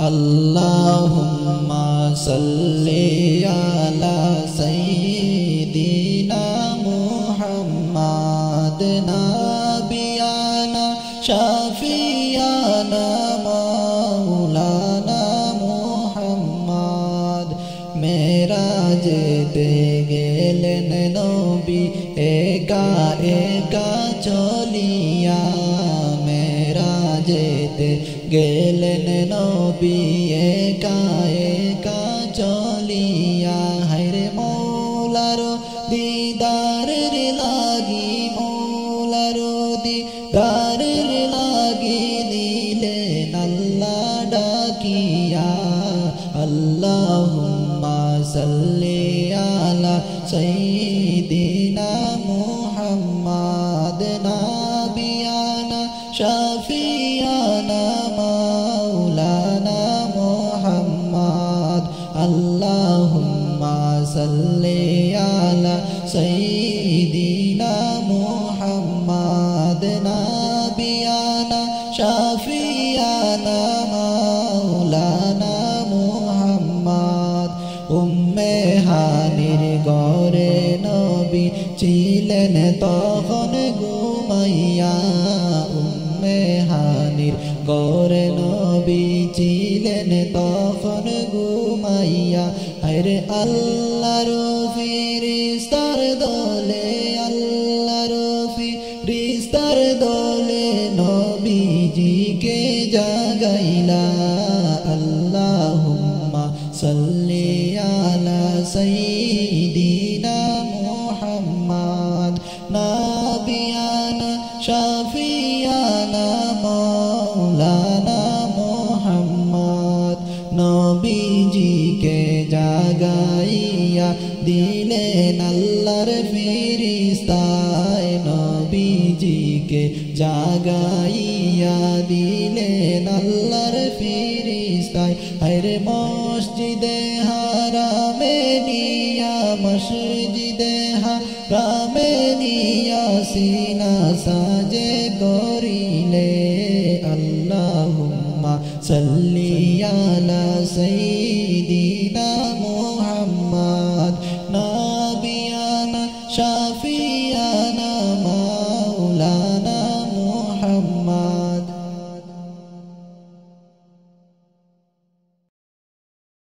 अल्लाहुम्मा सल्ली अला सय्यिदिना मुहम्मद नबियाना शफियाना मौलाना मुहम्मद मेराजेते गेलेन नबी एका एका चलिया मेराजेते गेलेन नबी एका एका चलिया हायरे मौलारो दीदारेर लागि मौलारो दीदारेर लागि दिलेन अल्लाह डाकिया अल्लाहुम्मा सल्ली अला सय्यिदिना मुहम्मद नबियाना शफियाना मौलाना मुहम्मद अल्लाहुम्मा सल्ली अला सय्यिदिना मुहम्मद नबियाना शफियाना मौलाना मुहम्मद उम्मे हानिर घरे नबी ছিলেন তখন ঘুমাইয়া উম্মে হানির ঘরে নবী ছিলেন তখন ঘুমাইয়া হায়রে আল্লাহর ফেরেশতার দলে আল্লাহর ফেরেশতার দলে নবীজিকে জাগাইলা আল্লাহুম্মা সাল্লি আলা সাইয়্যিদিনা মুহাম্মদ নবিয়ানা শফিয়ানা মৌলানা মুহাম্মদ নবীজিকে জাগাইয়া দিলেন আল্লাহর ফেরেশতায় নবীজিকে জাগাইয়া দিলেন আল্লাহর ফেরেশতায় হায়রে মসজিদে হারামে নিয়া মসজিদে হারামে নিয়া সিনা সাজে করিলে আল্লাহুম্মা সাল্লি আলা